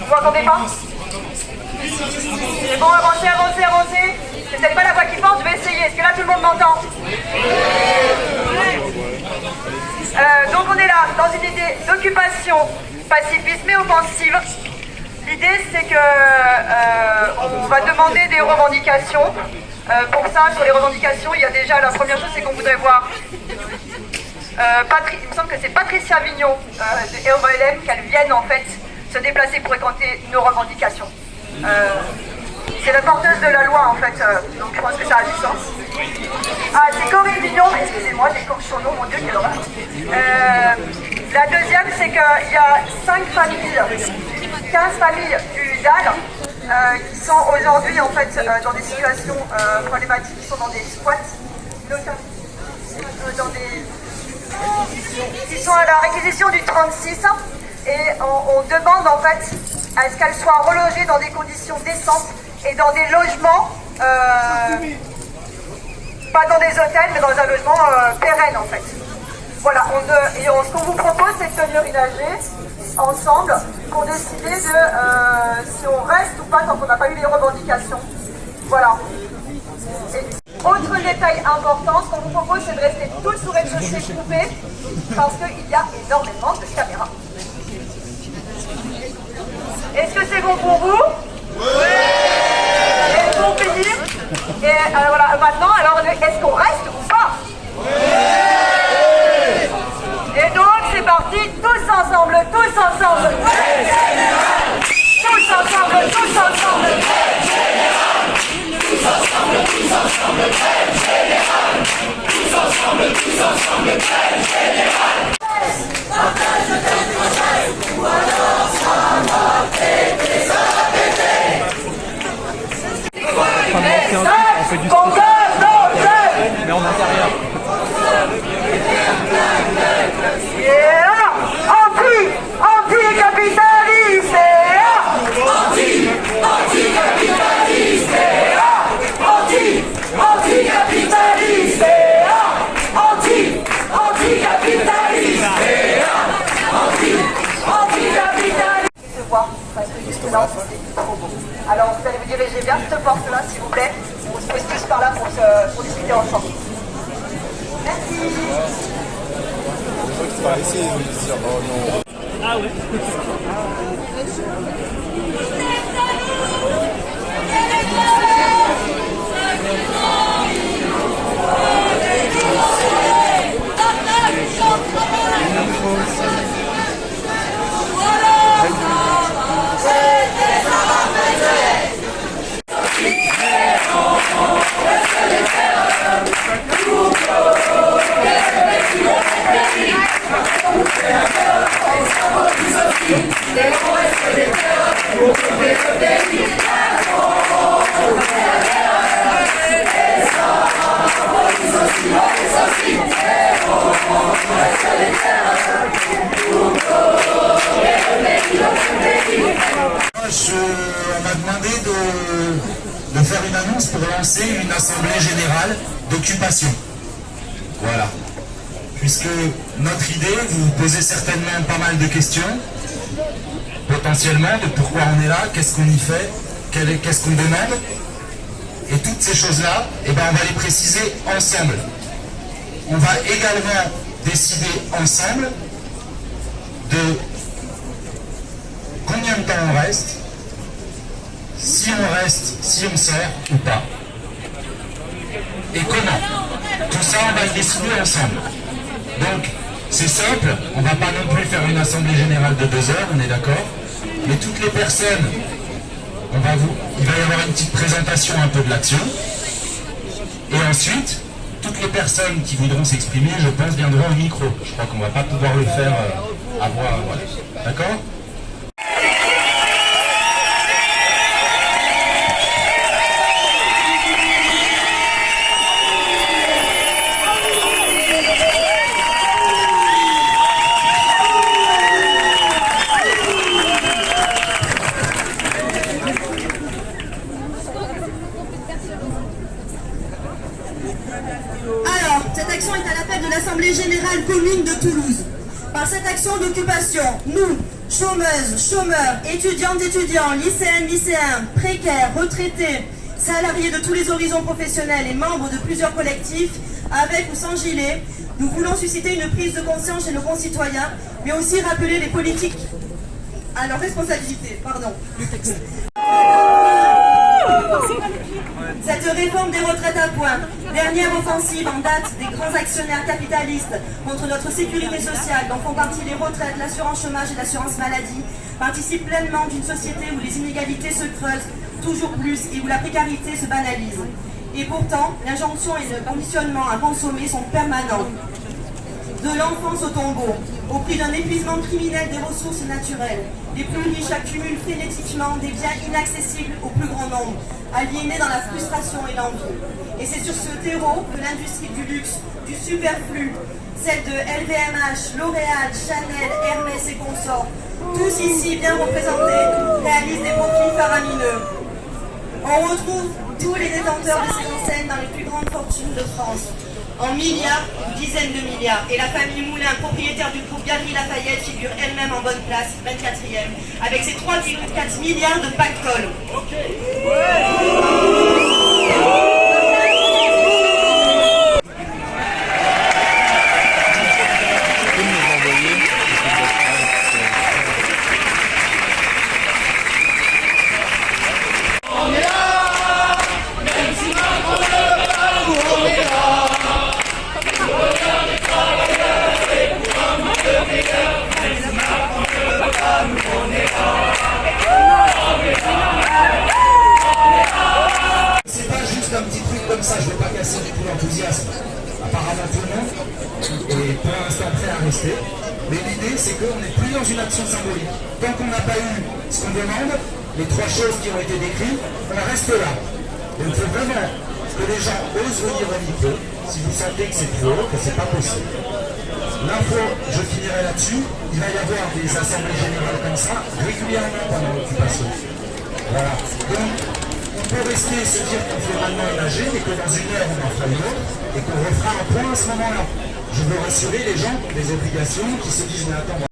Vous m'entendez pas? C'est bon, avancez, avancez, avancez. C'est peut-être pas la voix qui porte, je vais essayer. Est-ce que là tout le monde m'entend? Donc on est là dans une idée d'occupation pacifisme et offensive. L'idée c'est que on va demander des revendications. Pour ça, sur les revendications, il y a déjà la première chose, c'est qu'on voudrait voir. Il me semble que c'est Patricia Vignon de EOLM qu'elle vienne en fait se déplacer pour écouter nos revendications. C'est la porteuse de la loi en fait, donc je pense que ça a du sens. Ah, c'est Corinne Vignon, excusez-moi, j'écorche son nom, mon Dieu, quelle horreur. La deuxième, c'est qu'il y a 5 familles, 15 familles du DAL qui sont aujourd'hui en fait dans des situations problématiques, qui sont dans des squats, notamment qui sont à la réquisition du 36 et on demande en fait à ce qu'elles soient relogées dans des conditions décentes et dans des logements, pas dans des hôtels, mais dans un logement pérenne en fait. Voilà, ce qu'on vous propose, c'est de tenir une AG ensemble pour décider de si on reste ou pas tant qu'on n'a pas eu les revendications. Voilà. Et autre détail important, ce qu'on vous propose, c'est de rester tous sous rez-de-chaussée coupés parce qu'il y a énormément de caméras. Est-ce que c'est bon pour vous? Oui. Est-ce qu'on peut dire? Et voilà, maintenant, alors est-ce qu'on reste ou pas? Oui. Et donc c'est parti, tous ensemble, tous ensemble. Tous ensemble, tous ensemble. Tous ensemble, tous ensemble, grève générale. Tous ensemble, tous ensemble, grève générale. Partage de tes procès, ou alors ça va péter, ça va péter. On fait du sport. Mais en intérieur. Anti-capitaliste. Anti-capitaliste. Anti-capitaliste. Anti-capitaliste. Anti-capitaliste. Je vois, parce que juste là, c'est trop beau. Alors vous allez vous diriger vers cette porte-là, s'il vous plaît. On se pose tous par là pour discuter ensemble. Merci. Ah ouais. On m'a demandé de faire une annonce pour lancer une assemblée générale d'occupation. Voilà. Puisque notre idée, vous vous posez certainement pas mal de questions, potentiellement, de pourquoi on est là, qu'est-ce qu'on y fait, qu'est-ce qu'on demande. Et toutes ces choses-là, eh ben, on va les préciser ensemble. On va également décider ensemble de combien de temps on reste, si on reste, si on sort ou pas, et comment. Tout ça, on va le décider ensemble. Donc, c'est simple, on ne va pas non plus faire une assemblée générale de 2 heures, on est d'accord, mais toutes les personnes, il va y avoir une petite présentation un peu de l'action, et ensuite, toutes les personnes qui voudront s'exprimer, je pense, viendront au micro. Je crois qu'on ne va pas pouvoir le faire à voix, voilà. D'accord ? Alors, cette action est à l'appel de l'Assemblée Générale Commune de Toulouse. Par cette action d'occupation, nous, chômeuses, chômeurs, étudiantes, étudiants, lycéennes, lycéens, précaires, retraités, salariés de tous les horizons professionnels et membres de plusieurs collectifs, avec ou sans gilet, nous voulons susciter une prise de conscience chez nos concitoyens, mais aussi rappeler les politiques à leurs responsabilités. Cette réforme des retraites à point, dernière offensive en date des grands actionnaires capitalistes contre notre sécurité sociale, dont font partie les retraites, l'assurance chômage et l'assurance maladie, participe pleinement d'une société où les inégalités se creusent toujours plus et où la précarité se banalise. Et pourtant, l'injonction et le conditionnement à consommer sont permanents. De l'enfance au tombeau, au prix d'un épuisement criminel des ressources naturelles, les plus riches accumulent frénétiquement des biens inaccessibles au plus grand nombre, aliénés dans la frustration et l'envie. Et c'est sur ce terreau que l'industrie du luxe, du superflu, celle de LVMH, L'Oréal, Chanel, Hermès et consorts, tous ici bien représentés, réalisent des profits faramineux. On retrouve tous les détenteurs de ces enseignes dans les plus grandes fortunes de France, en milliards ou dizaines de milliards. Et la famille Moulin, propriétaire du groupe Galeries Lafayette, figure elle-même en bonne place, 24e, avec ses 3,4 milliards de pactole. Un petit truc comme ça, je ne vais pas casser du tout l'enthousiasme. Apparemment tout le monde est pour l'instant prêt à rester. Mais l'idée c'est qu'on n'est plus dans une action symbolique. Tant qu'on n'a pas eu ce qu'on demande, les trois choses qui ont été décrites, on reste là. Donc il faut vraiment que les gens osent venir au micro, si vous sentez que c'est trop, que c'est pas possible. L'info, je finirai là-dessus, il va y avoir des assemblées générales comme ça, régulièrement pendant l'occupation. Voilà. Donc, on peut rester et se dire qu'on fait maintenant énager, mais que dans une heure on en fera une autre, et qu'on refera un point à ce moment-là. Je veux rassurer les gens qui ont des obligations, qui se disent mais attends,